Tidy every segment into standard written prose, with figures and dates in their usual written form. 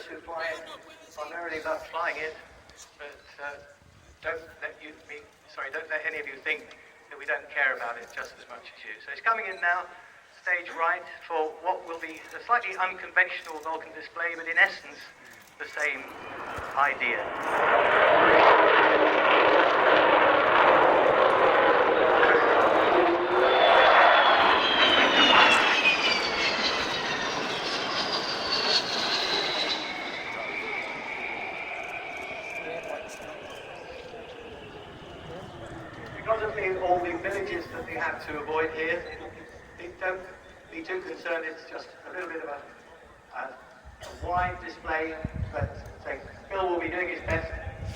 us who fly it primarily love flying it, but don't let any of you think that we don't care about it just as much as you. So it's coming in now, stage right, for what will be a slightly unconventional Vulcan display, but in essence, the same idea. Because of all the villages that we have to avoid here, don't be too concerned. It's just a little bit of a wide display, but Phil will be doing his best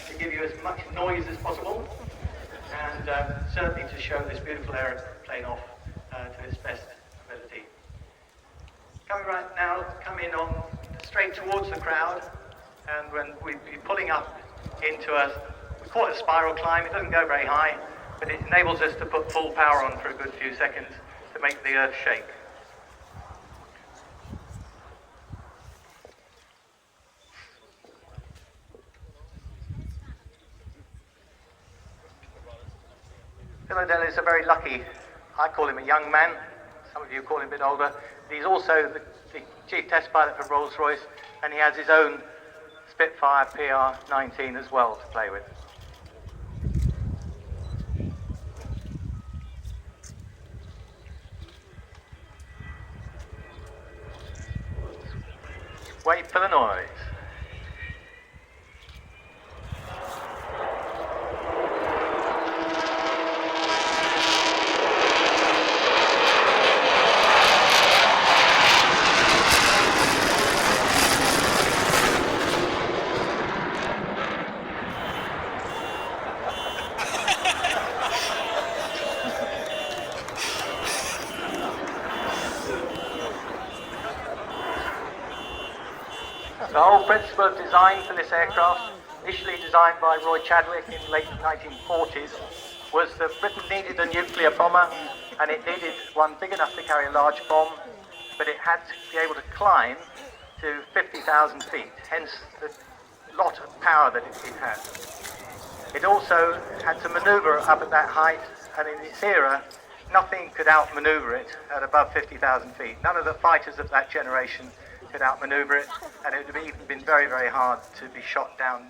to give you as much noise as possible, and certainly to show this beautiful aeroplane off to its best ability. Coming right now, come in on straight towards the crowd, and when we'll be pulling up into we call it a spiral climb. It doesn't go very high, but it enables us to put full power on for a good few seconds to make the earth shake. Philadelphia is a very lucky, I call him a young man, some of you call him a bit older. He's also the chief test pilot for Rolls-Royce, and he has his own Spitfire PR-19 as well to play with. Wait for the noise. The whole principle of design for this aircraft, initially designed by Roy Chadwick in the late 1940s, was that Britain needed a nuclear bomber, and it needed one big enough to carry a large bomb, but it had to be able to climb to 50,000 feet, hence the lot of power that it had. It also had to maneuver up at that height, and in its era, nothing could outmaneuver it at above 50,000 feet. None of the fighters of that generation could outmaneuver it, and it would have even been very, very hard to be shot down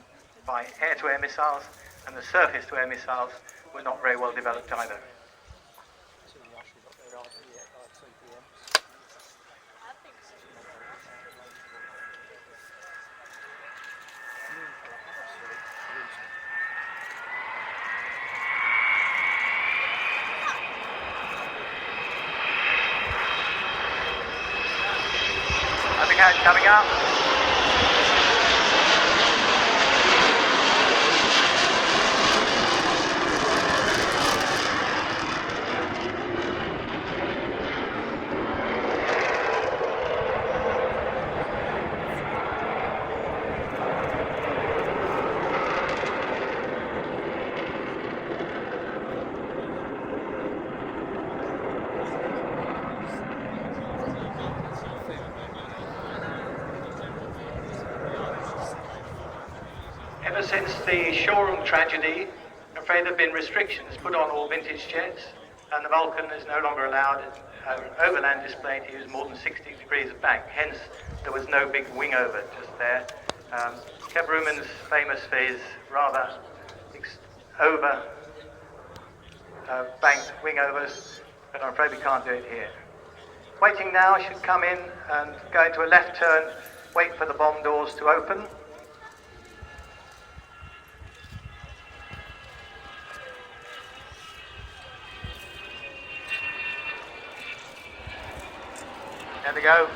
by air-to-air missiles, and the surface-to-air missiles were not very well developed either. Coming up. Ever since the showroom tragedy, I'm afraid there have been restrictions put on all vintage jets, and the Vulcan is no longer allowed an overland display to use more than 60 degrees of bank. Hence, there was no big wing over just there. Kev Ruman's famous for his rather over banked wing overs, but I'm afraid we can't do it here. Waiting now should come in and go into a left turn, wait for the bomb doors to open. There we go.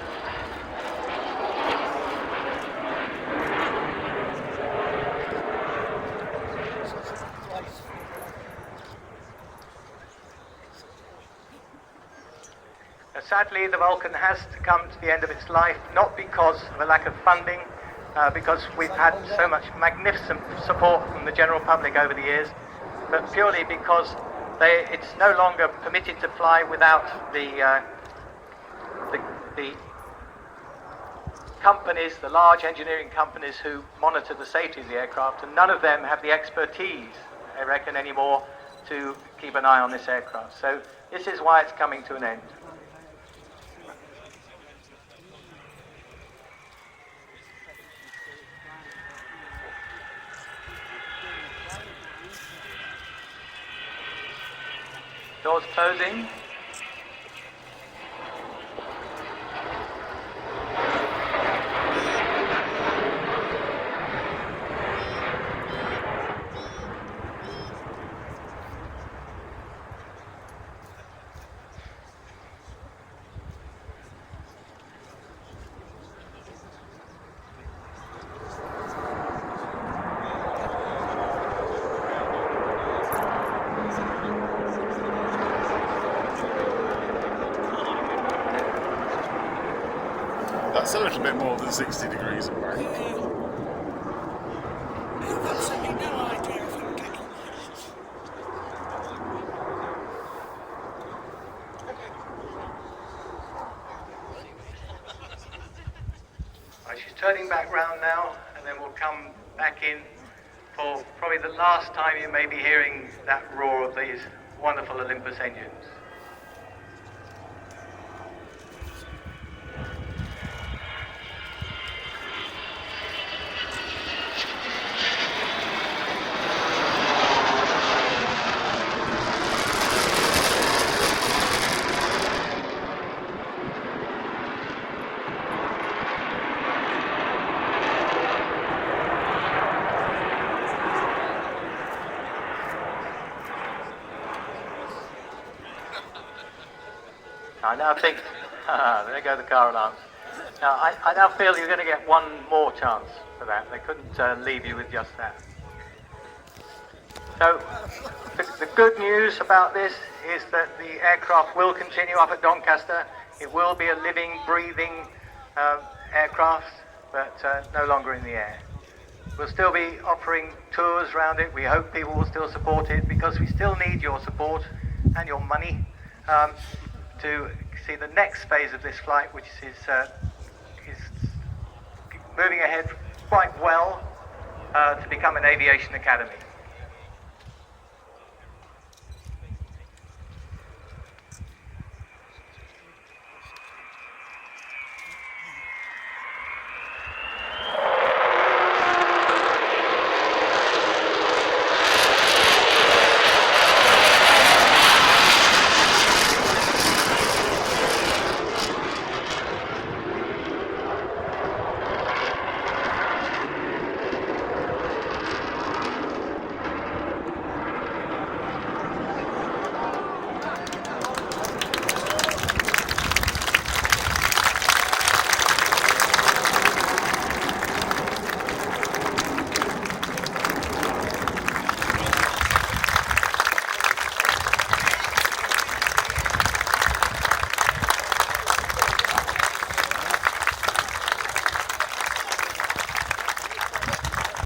Sadly, the Vulcan has to come to the end of its life, not because of a lack of funding, because we've had so much magnificent support from the general public over the years, but purely because it's no longer permitted to fly without the companies, the large engineering companies who monitor the safety of the aircraft, and none of them have the expertise, I reckon, anymore to keep an eye on this aircraft. So this is why it's coming to an end. Doors closing. That's a little bit more than 60 degrees of back. You've absolutely no idea if I'm getting Right, she's turning back round now, and then we'll come back in for probably the last time you may be hearing that roar of these wonderful Olympus engines. I now think, there go the car alarms. Now, I now feel you're going to get one more chance for that. They couldn't leave you with just that. So, the good news about this is that the aircraft will continue up at Doncaster. It will be a living, breathing aircraft, but no longer in the air. We'll still be offering tours around it. We hope people will still support it, because we still need your support and your money to see the next phase of this flight, which is moving ahead quite well to become an aviation academy.